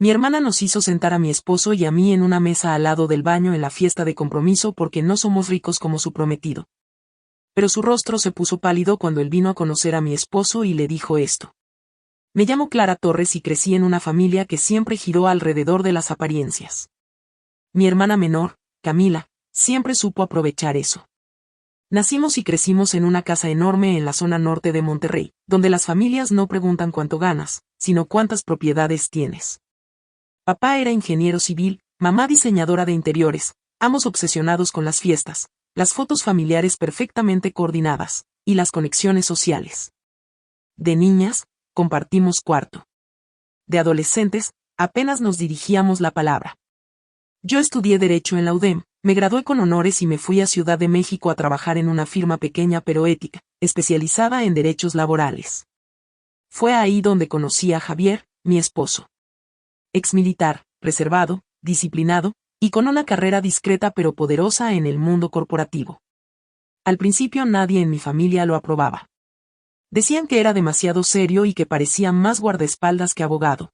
Mi hermana nos hizo sentar a mi esposo y a mí en una mesa al lado del baño en la fiesta de compromiso porque no somos ricos como su prometido. Pero su rostro se puso pálido cuando él vino a conocer a mi esposo y le dijo esto. Me llamo Clara Torres y crecí en una familia que siempre giró alrededor de las apariencias. Mi hermana menor, Camila, siempre supo aprovechar eso. Nacimos y crecimos en una casa enorme en la zona norte de Monterrey, donde las familias no preguntan cuánto ganas, sino cuántas propiedades tienes. Papá era ingeniero civil, mamá diseñadora de interiores, ambos obsesionados con las fiestas, las fotos familiares perfectamente coordinadas, y las conexiones sociales. De niñas, compartimos cuarto. De adolescentes, apenas nos dirigíamos la palabra. Yo estudié Derecho en la UDEM, me gradué con honores y me fui a Ciudad de México a trabajar en una firma pequeña pero ética, especializada en derechos laborales. Fue ahí donde conocí a Javier, mi esposo. Exmilitar, reservado, disciplinado, y con una carrera discreta pero poderosa en el mundo corporativo. Al principio nadie en mi familia lo aprobaba. Decían que era demasiado serio y que parecía más guardaespaldas que abogado.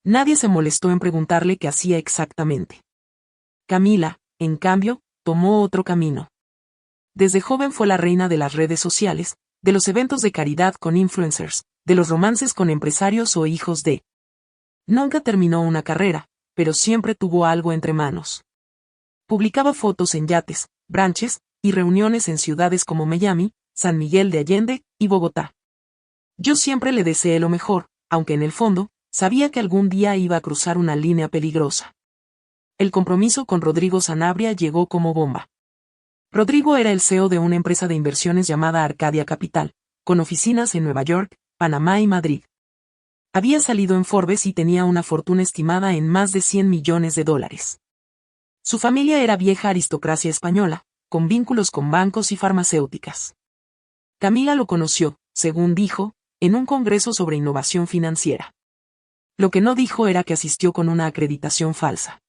Nadie se molestó en preguntarle qué hacía exactamente. Camila, en cambio, tomó otro camino. Desde joven fue la reina de las redes sociales, de los eventos de caridad con influencers, de los romances con empresarios o hijos de. Nunca terminó una carrera, pero siempre tuvo algo entre manos. Publicaba fotos en yates, brunches, y reuniones en ciudades como Miami, San Miguel de Allende y Bogotá. Yo siempre le deseé lo mejor, aunque en el fondo, sabía que algún día iba a cruzar una línea peligrosa. El compromiso con Rodrigo Sanabria llegó como bomba. Rodrigo era el CEO de una empresa de inversiones llamada Arcadia Capital, con oficinas en Nueva York, Panamá y Madrid. Había salido en Forbes y tenía una fortuna estimada en más de $100 millones. Su familia era vieja aristocracia española, con vínculos con bancos y farmacéuticas. Camila lo conoció, según dijo, en un congreso sobre innovación financiera. Lo que no dijo era que asistió con una acreditación falsa.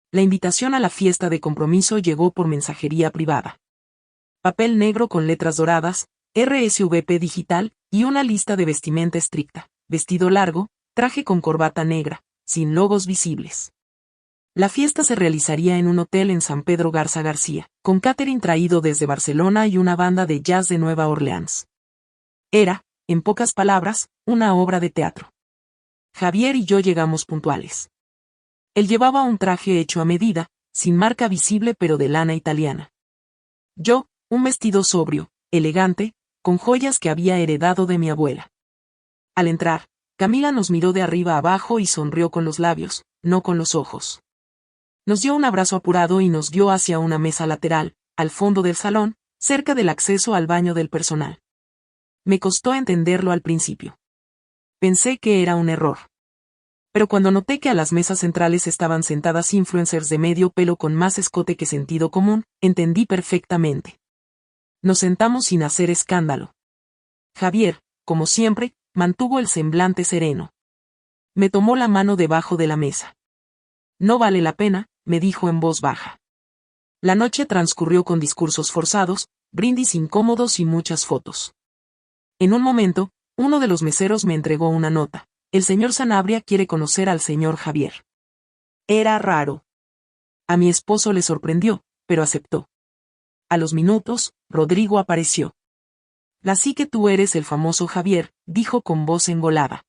La invitación a la fiesta de compromiso llegó por mensajería privada. Papel negro con letras doradas, RSVP digital, y una lista de vestimenta estricta, vestido largo, traje con corbata negra, sin logos visibles. La fiesta se realizaría en un hotel en San Pedro Garza García, con catering traído desde Barcelona y una banda de jazz de Nueva Orleans. Era, en pocas palabras, una obra de teatro. Javier y yo llegamos puntuales. Él llevaba un traje hecho a medida, sin marca visible pero de lana italiana. Yo, un vestido sobrio, elegante, con joyas que había heredado de mi abuela. Al entrar, Camila nos miró de arriba abajo y sonrió con los labios, no con los ojos. Nos dio un abrazo apurado y nos guió hacia una mesa lateral, al fondo del salón, cerca del acceso al baño del personal. Me costó entenderlo al principio. Pensé que era un error. Pero cuando noté que a las mesas centrales estaban sentadas influencers de medio pelo con más escote que sentido común, entendí perfectamente. Nos sentamos sin hacer escándalo. Javier, como siempre, mantuvo el semblante sereno. Me tomó la mano debajo de la mesa. No vale la pena, me dijo en voz baja. La noche transcurrió con discursos forzados, brindis incómodos y muchas fotos. En un momento, uno de los meseros me entregó una nota. El señor Sanabria quiere conocer al señor Javier. Era raro. A mi esposo le sorprendió, pero aceptó. A los minutos, Rodrigo apareció. Así que tú eres el famoso Javier, dijo con voz engolada.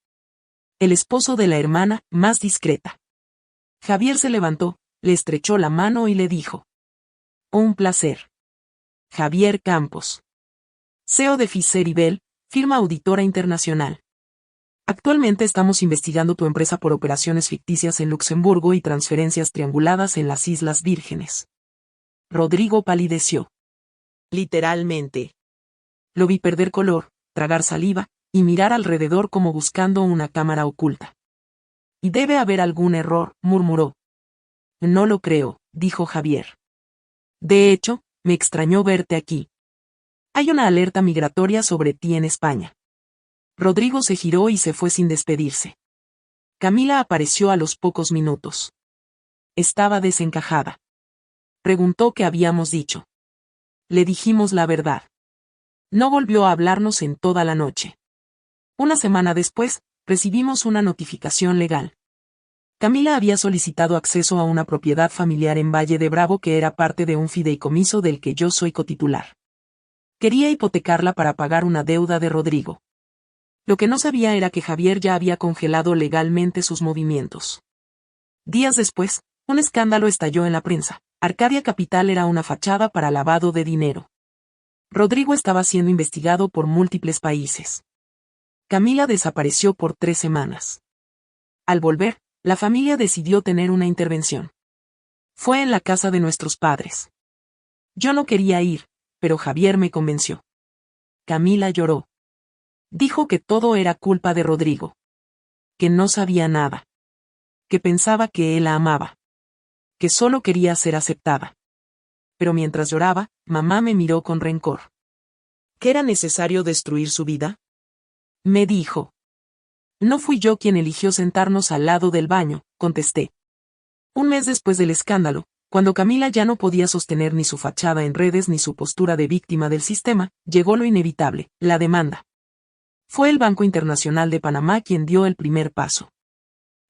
El esposo de la hermana, más discreta. Javier se levantó, le estrechó la mano y le dijo. Un placer. Javier Campos. CEO de Fisher & Bell, firma auditora internacional. Actualmente estamos investigando tu empresa por operaciones ficticias en Luxemburgo y transferencias trianguladas en las Islas Vírgenes. Rodrigo palideció. Literalmente. Lo vi perder color, tragar saliva, y mirar alrededor como buscando una cámara oculta. Y debe haber algún error, murmuró. No lo creo, dijo Javier. De hecho, me extrañó verte aquí. Hay una alerta migratoria sobre ti en España. Rodrigo se giró y se fue sin despedirse. Camila apareció a los pocos minutos. Estaba desencajada. Preguntó qué habíamos dicho. Le dijimos la verdad. No volvió a hablarnos en toda la noche. Una semana después, recibimos una notificación legal. Camila había solicitado acceso a una propiedad familiar en Valle de Bravo que era parte de un fideicomiso del que yo soy cotitular. Quería hipotecarla para pagar una deuda de Rodrigo. Lo que no sabía era que Javier ya había congelado legalmente sus movimientos. Días después, un escándalo estalló en la prensa. Arcadia Capital era una fachada para lavado de dinero. Rodrigo estaba siendo investigado por múltiples países. Camila desapareció por 3 semanas. Al volver, la familia decidió tener una intervención. Fue en la casa de nuestros padres. Yo no quería ir, pero Javier me convenció. Camila lloró. Dijo que todo era culpa de Rodrigo. Que no sabía nada. Que pensaba que él la amaba. Que solo quería ser aceptada. Pero mientras lloraba, mamá me miró con rencor. ¿Que era necesario destruir su vida? Me dijo. No fui yo quien eligió sentarnos al lado del baño, contesté. Un mes después del escándalo, cuando Camila ya no podía sostener ni su fachada en redes ni su postura de víctima del sistema, llegó lo inevitable, la demanda. Fue el Banco Internacional de Panamá quien dio el primer paso.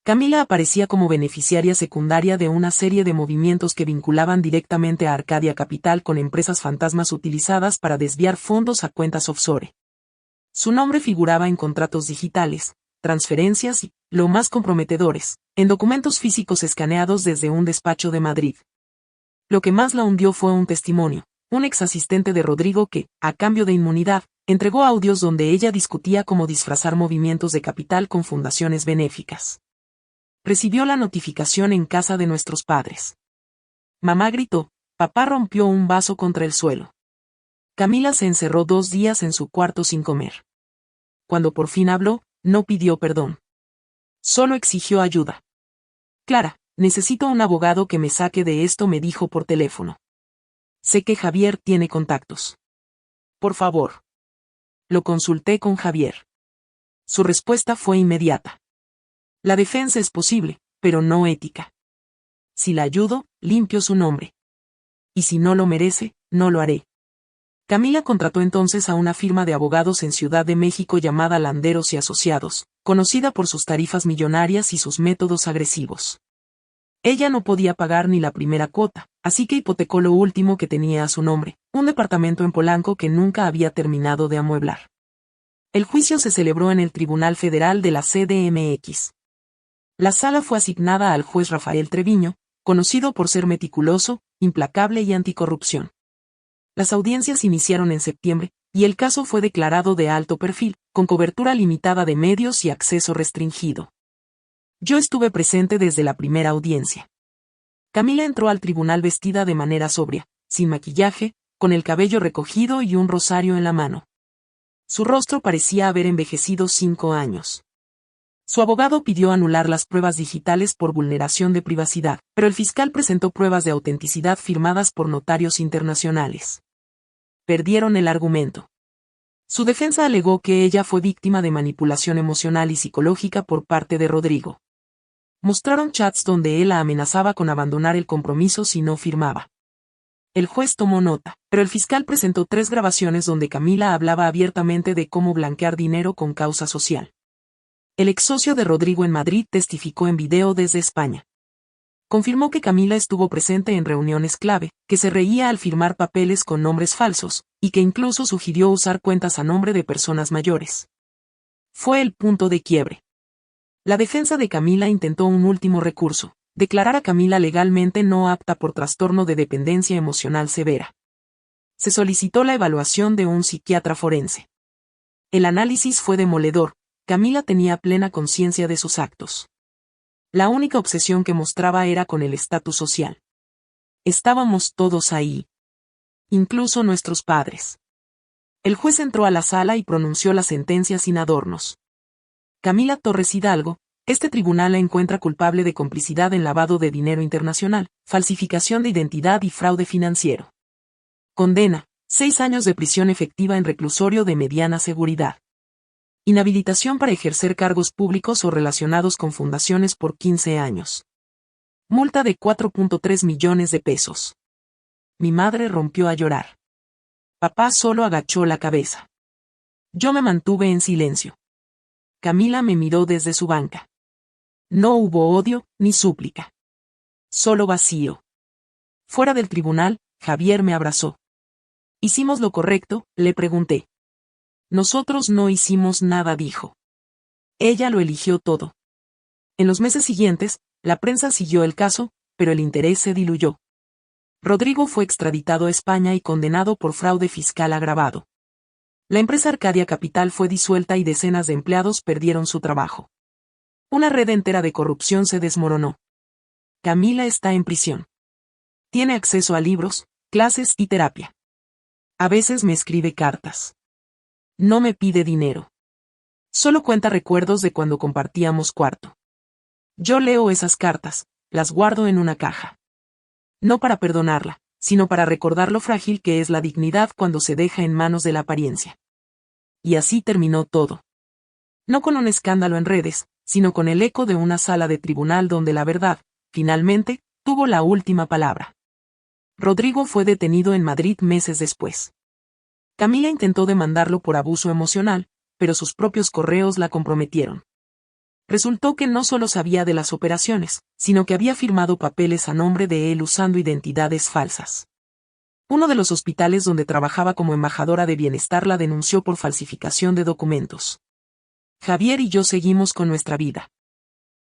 Camila aparecía como beneficiaria secundaria de una serie de movimientos que vinculaban directamente a Arcadia Capital con empresas fantasmas utilizadas para desviar fondos a cuentas offshore. Su nombre figuraba en contratos digitales, transferencias y, lo más comprometedores, en documentos físicos escaneados desde un despacho de Madrid. Lo que más la hundió fue un testimonio, un ex asistente de Rodrigo que, a cambio de inmunidad, entregó audios donde ella discutía cómo disfrazar movimientos de capital con fundaciones benéficas. Recibió la notificación en casa de nuestros padres. Mamá gritó, papá rompió un vaso contra el suelo. Camila se encerró 2 días en su cuarto sin comer. Cuando por fin habló, no pidió perdón. Solo exigió ayuda. Clara, necesito un abogado que me saque de esto, me dijo por teléfono. Sé que Javier tiene contactos. Por favor. Lo consulté con Javier. Su respuesta fue inmediata. La defensa es posible, pero no ética. Si la ayudo, limpio su nombre. Y si no lo merece, no lo haré. Camila contrató entonces a una firma de abogados en Ciudad de México llamada Landeros y Asociados, conocida por sus tarifas millonarias y sus métodos agresivos. Ella no podía pagar ni la primera cuota, así que hipotecó lo último que tenía a su nombre, un departamento en Polanco que nunca había terminado de amueblar. El juicio se celebró en el Tribunal Federal de la CDMX. La sala fue asignada al juez Rafael Treviño, conocido por ser meticuloso, implacable y anticorrupción. Las audiencias iniciaron en septiembre, y el caso fue declarado de alto perfil, con cobertura limitada de medios y acceso restringido. Yo estuve presente desde la primera audiencia. Camila entró al tribunal vestida de manera sobria, sin maquillaje, con el cabello recogido y un rosario en la mano. Su rostro parecía haber envejecido 5 años. Su abogado pidió anular las pruebas digitales por vulneración de privacidad, pero el fiscal presentó pruebas de autenticidad firmadas por notarios internacionales. Perdieron el argumento. Su defensa alegó que ella fue víctima de manipulación emocional y psicológica por parte de Rodrigo. Mostraron chats donde él la amenazaba con abandonar el compromiso si no firmaba. El juez tomó nota, pero el fiscal presentó 3 grabaciones donde Camila hablaba abiertamente de cómo blanquear dinero con causa social. El ex socio de Rodrigo en Madrid testificó en video desde España. Confirmó que Camila estuvo presente en reuniones clave, que se reía al firmar papeles con nombres falsos, y que incluso sugirió usar cuentas a nombre de personas mayores. Fue el punto de quiebre. La defensa de Camila intentó un último recurso, declarar a Camila legalmente no apta por trastorno de dependencia emocional severa. Se solicitó la evaluación de un psiquiatra forense. El análisis fue demoledor. Camila tenía plena conciencia de sus actos. La única obsesión que mostraba era con el estatus social. Estábamos todos ahí. Incluso nuestros padres. El juez entró a la sala y pronunció la sentencia sin adornos. Camila Torres Hidalgo, este tribunal la encuentra culpable de complicidad en lavado de dinero internacional, falsificación de identidad y fraude financiero. Condena, 6 años de prisión efectiva en reclusorio de mediana seguridad. Inhabilitación para ejercer cargos públicos o relacionados con fundaciones por 15 años. Multa de 4.3 millones de pesos. Mi madre rompió a llorar. Papá solo agachó la cabeza. Yo me mantuve en silencio. Camila me miró desde su banca. No hubo odio, ni súplica. Solo vacío. Fuera del tribunal, Javier me abrazó. ¿Hicimos lo correcto?, le pregunté. Nosotros no hicimos nada, dijo. Ella lo eligió todo. En los meses siguientes, la prensa siguió el caso, pero el interés se diluyó. Rodrigo fue extraditado a España y condenado por fraude fiscal agravado. La empresa Arcadia Capital fue disuelta y decenas de empleados perdieron su trabajo. Una red entera de corrupción se desmoronó. Camila está en prisión. Tiene acceso a libros, clases y terapia. A veces me escribe cartas. No me pide dinero. Solo cuenta recuerdos de cuando compartíamos cuarto. Yo leo esas cartas, las guardo en una caja. No para perdonarla, sino para recordar lo frágil que es la dignidad cuando se deja en manos de la apariencia. Y así terminó todo. No con un escándalo en redes, sino con el eco de una sala de tribunal donde la verdad, finalmente, tuvo la última palabra. Rodrigo fue detenido en Madrid meses después. Camila intentó demandarlo por abuso emocional, pero sus propios correos la comprometieron. Resultó que no solo sabía de las operaciones, sino que había firmado papeles a nombre de él usando identidades falsas. Uno de los hospitales donde trabajaba como embajadora de bienestar la denunció por falsificación de documentos. Javier y yo seguimos con nuestra vida.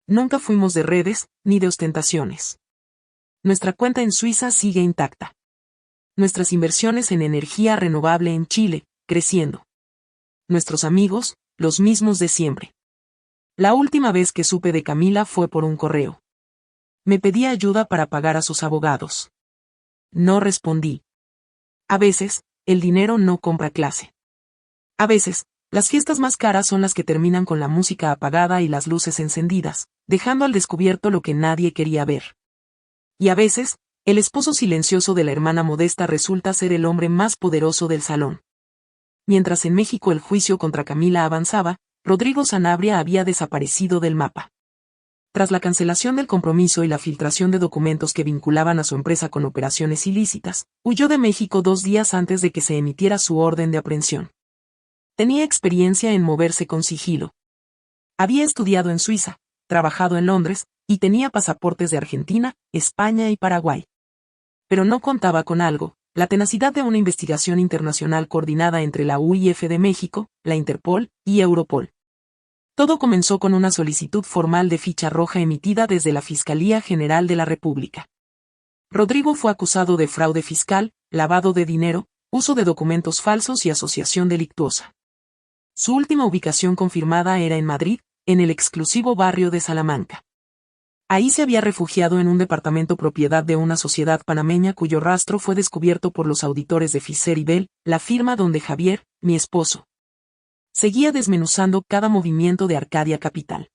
Nunca fuimos de redes, ni de ostentaciones. Nuestra cuenta en Suiza sigue intacta. Nuestras inversiones en energía renovable en Chile, creciendo. Nuestros amigos, los mismos de siempre. La última vez que supe de Camila fue por un correo. Me pedía ayuda para pagar a sus abogados. No respondí. A veces, el dinero no compra clase. A veces, las fiestas más caras son las que terminan con la música apagada y las luces encendidas, dejando al descubierto lo que nadie quería ver. Y a veces, el esposo silencioso de la hermana Modesta resulta ser el hombre más poderoso del salón. Mientras en México el juicio contra Camila avanzaba, Rodrigo Sanabria había desaparecido del mapa. Tras la cancelación del compromiso y la filtración de documentos que vinculaban a su empresa con operaciones ilícitas, huyó de México 2 días antes de que se emitiera su orden de aprehensión. Tenía experiencia en moverse con sigilo. Había estudiado en Suiza, trabajado en Londres, y tenía pasaportes de Argentina, España y Paraguay. Pero no contaba con algo: la tenacidad de una investigación internacional coordinada entre la UIF de México, la Interpol y Europol. Todo comenzó con una solicitud formal de ficha roja emitida desde la Fiscalía General de la República. Rodrigo fue acusado de fraude fiscal, lavado de dinero, uso de documentos falsos y asociación delictuosa. Su última ubicación confirmada era en Madrid, en el exclusivo barrio de Salamanca. Ahí se había refugiado en un departamento propiedad de una sociedad panameña cuyo rastro fue descubierto por los auditores de Fisher y Bell, la firma donde Javier, mi esposo, seguía desmenuzando cada movimiento de Arcadia Capital.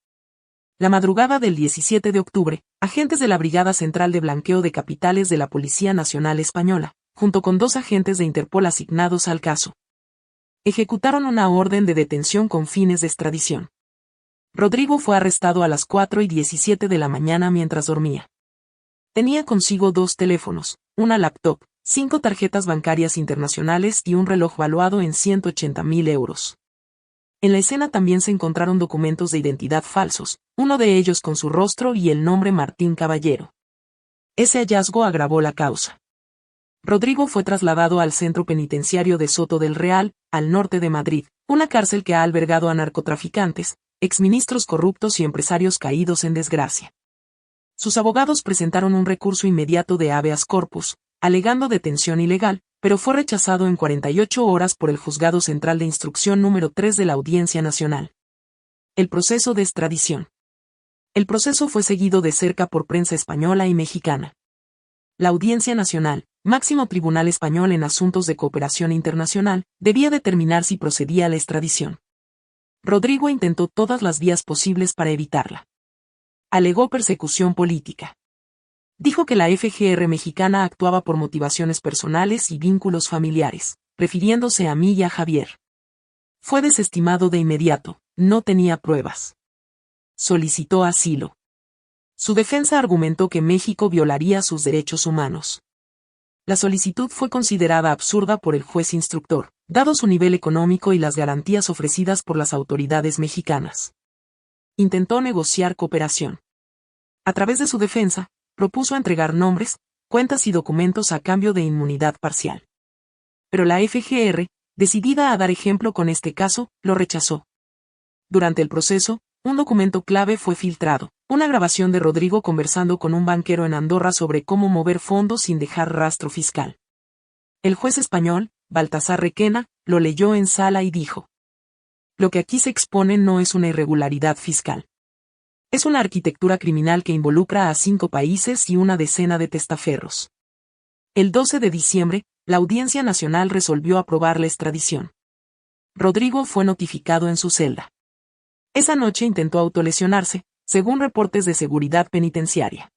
La madrugada del 17 de octubre, agentes de la Brigada Central de Blanqueo de Capitales de la Policía Nacional Española, junto con 2 agentes de Interpol asignados al caso, ejecutaron una orden de detención con fines de extradición. Rodrigo fue arrestado a las 4:17 de la mañana mientras dormía. Tenía consigo 2 teléfonos, una laptop, 5 tarjetas bancarias internacionales y un reloj valuado en 180.000 euros. En la escena también se encontraron documentos de identidad falsos, uno de ellos con su rostro y el nombre Martín Caballero. Ese hallazgo agravó la causa. Rodrigo fue trasladado al centro penitenciario de Soto del Real, al norte de Madrid, una cárcel que ha albergado a narcotraficantes, exministros corruptos y empresarios caídos en desgracia. Sus abogados presentaron un recurso inmediato de habeas corpus, alegando detención ilegal, pero fue rechazado en 48 horas por el Juzgado Central de Instrucción número 3 de la Audiencia Nacional. El proceso de extradición. El proceso fue seguido de cerca por prensa española y mexicana. La Audiencia Nacional, máximo tribunal español en asuntos de cooperación internacional, debía determinar si procedía a la extradición. Rodrigo intentó todas las vías posibles para evitarla. Alegó persecución política. Dijo que la FGR mexicana actuaba por motivaciones personales y vínculos familiares, refiriéndose a mí y a Javier. Fue desestimado de inmediato, no tenía pruebas. Solicitó asilo. Su defensa argumentó que México violaría sus derechos humanos. La solicitud fue considerada absurda por el juez instructor, dado su nivel económico y las garantías ofrecidas por las autoridades mexicanas. Intentó negociar cooperación. A través de su defensa, propuso entregar nombres, cuentas y documentos a cambio de inmunidad parcial. Pero la FGR, decidida a dar ejemplo con este caso, lo rechazó. Durante el proceso, un documento clave fue filtrado, una grabación de Rodrigo conversando con un banquero en Andorra sobre cómo mover fondos sin dejar rastro fiscal. El juez español, Baltasar Requena, lo leyó en sala y dijo: lo que aquí se expone no es una irregularidad fiscal. Es una arquitectura criminal que involucra a 5 países y una decena de testaferros. El 12 de diciembre, la Audiencia Nacional resolvió aprobar la extradición. Rodrigo fue notificado en su celda. Esa noche intentó autolesionarse, según reportes de seguridad penitenciaria.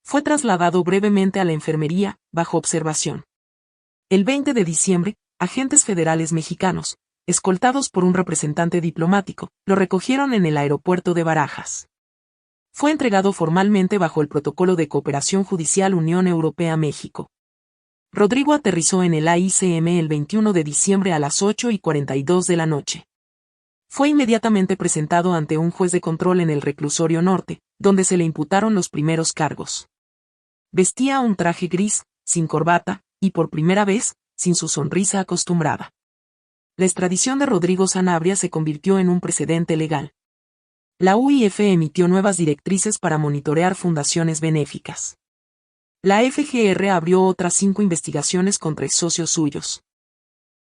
Fue trasladado brevemente a la enfermería, bajo observación. El 20 de diciembre, agentes federales mexicanos, escoltados por un representante diplomático, lo recogieron en el aeropuerto de Barajas. Fue entregado formalmente bajo el Protocolo de Cooperación Judicial Unión Europea-México. Rodrigo aterrizó en el AICM el 21 de diciembre a las 8:42 de la noche. Fue inmediatamente presentado ante un juez de control en el reclusorio norte, donde se le imputaron los primeros cargos. Vestía un traje gris, sin corbata, y por primera vez, sin su sonrisa acostumbrada. La extradición de Rodrigo Sanabria se convirtió en un precedente legal. La UIF emitió nuevas directrices para monitorear fundaciones benéficas. La FGR abrió otras 5 investigaciones contra socios suyos.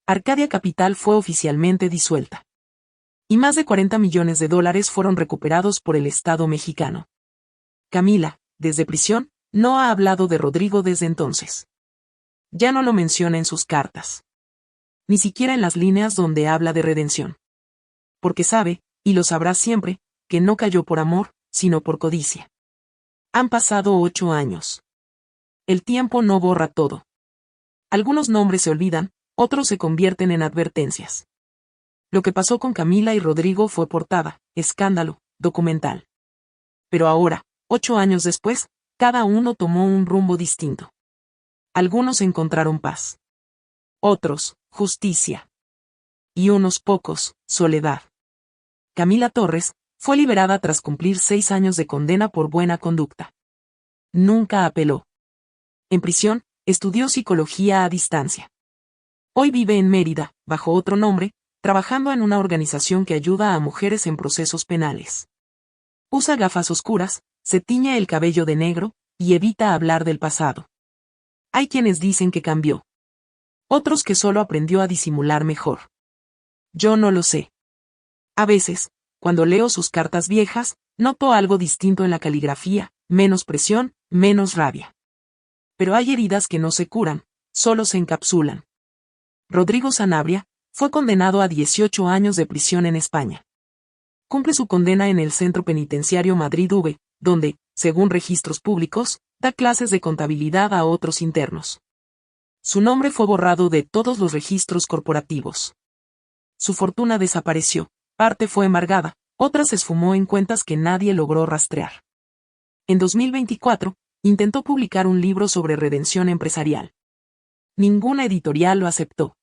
Arcadia Capital fue oficialmente disuelta. Y más de $40 millones fueron recuperados por el Estado mexicano. Camila, desde prisión, no ha hablado de Rodrigo desde entonces. Ya no lo menciona en sus cartas. Ni siquiera en las líneas donde habla de redención. Porque sabe, y lo sabrá siempre, que no cayó por amor, sino por codicia. Han pasado 8 años. El tiempo no borra todo. Algunos nombres se olvidan, otros se convierten en advertencias. Lo que pasó con Camila y Rodrigo fue portada, escándalo, documental. Pero ahora, 8 años después, cada uno tomó un rumbo distinto. Algunos encontraron paz. Otros, justicia. Y unos pocos, soledad. Camila Torres fue liberada tras cumplir 6 años de condena por buena conducta. Nunca apeló. En prisión, estudió psicología a distancia. Hoy vive en Mérida, bajo otro nombre, trabajando en una organización que ayuda a mujeres en procesos penales. Usa gafas oscuras, se tiñe el cabello de negro, y evita hablar del pasado. Hay quienes dicen que cambió. Otros que solo aprendió a disimular mejor. Yo no lo sé. A veces, cuando leo sus cartas viejas, noto algo distinto en la caligrafía, menos presión, menos rabia. Pero hay heridas que no se curan, solo se encapsulan. Rodrigo Sanabria fue condenado a 18 años de prisión en España. Cumple su condena en el Centro Penitenciario Madrid V, donde, según registros públicos, da clases de contabilidad a otros internos. Su nombre fue borrado de todos los registros corporativos. Su fortuna desapareció, parte fue embargada, otra se esfumó en cuentas que nadie logró rastrear. En 2024, intentó publicar un libro sobre redención empresarial. Ninguna editorial lo aceptó.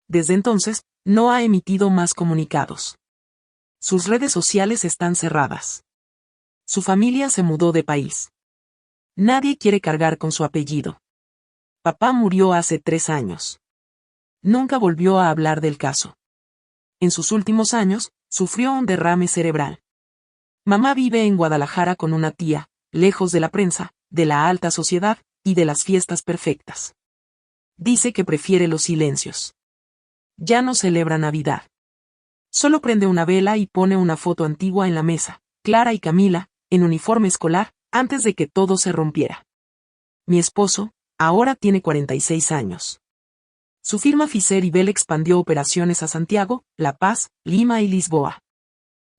Desde entonces, no ha emitido más comunicados. Sus redes sociales están cerradas. Su familia se mudó de país. Nadie quiere cargar con su apellido. Papá murió hace 3 años. Nunca volvió a hablar del caso. En sus últimos años, sufrió un derrame cerebral. Mamá vive en Guadalajara con una tía, lejos de la prensa, de la alta sociedad, y de las fiestas perfectas. Dice que prefiere los silencios. Ya no celebra Navidad. Solo prende una vela y pone una foto antigua en la mesa, Clara y Camila, en uniforme escolar, antes de que todo se rompiera. Mi esposo, ahora tiene 46 años. Su firma Fiser y Bell expandió operaciones a Santiago, La Paz, Lima y Lisboa.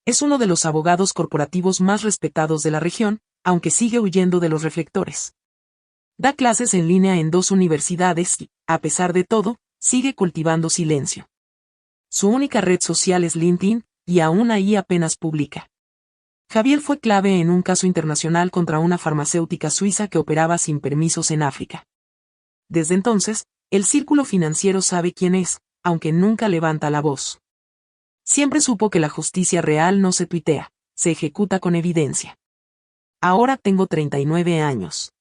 Es uno de los abogados corporativos más respetados de la región, aunque sigue huyendo de los reflectores. Da clases en línea en 2 universidades y, a pesar de todo, sigue cultivando silencio. Su única red social es LinkedIn, y aún ahí apenas publica. Javier fue clave en un caso internacional contra una farmacéutica suiza que operaba sin permisos en África. Desde entonces, el círculo financiero sabe quién es, aunque nunca levanta la voz. Siempre supo que la justicia real no se tuitea, se ejecuta con evidencia. Ahora tengo 39 años.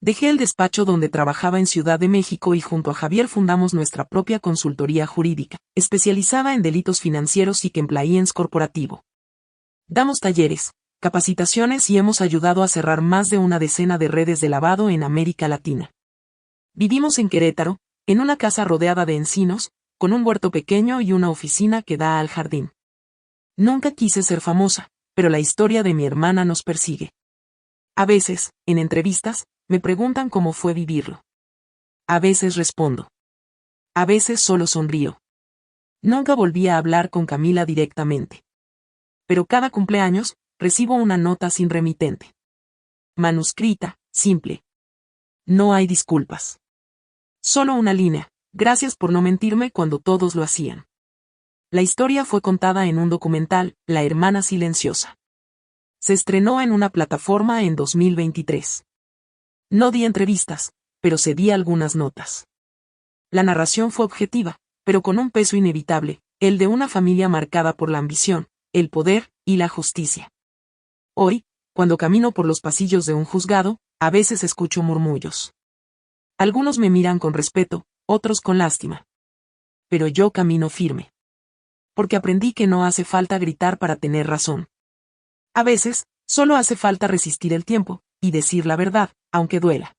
Dejé el despacho donde trabajaba en Ciudad de México y junto a Javier fundamos nuestra propia consultoría jurídica, especializada en delitos financieros y compliance corporativo. Damos talleres, capacitaciones y hemos ayudado a cerrar más de una decena de redes de lavado en América Latina. Vivimos en Querétaro, en una casa rodeada de encinos, con un huerto pequeño y una oficina que da al jardín. Nunca quise ser famosa, pero la historia de mi hermana nos persigue. A veces, en entrevistas, me preguntan cómo fue vivirlo. A veces respondo. A veces solo sonrío. Nunca volví a hablar con Camila directamente. Pero cada cumpleaños, recibo una nota sin remitente. Manuscrita, simple. No hay disculpas. Solo una línea: gracias por no mentirme cuando todos lo hacían. La historia fue contada en un documental, La hermana silenciosa. Se estrenó en una plataforma en 2023. No di entrevistas, pero cedí algunas notas. La narración fue objetiva, pero con un peso inevitable, el de una familia marcada por la ambición, el poder y la justicia. Hoy, cuando camino por los pasillos de un juzgado, a veces escucho murmullos. Algunos me miran con respeto, otros con lástima. Pero yo camino firme. Porque aprendí que no hace falta gritar para tener razón. A veces, solo hace falta resistir el tiempo, y decir la verdad, aunque duela.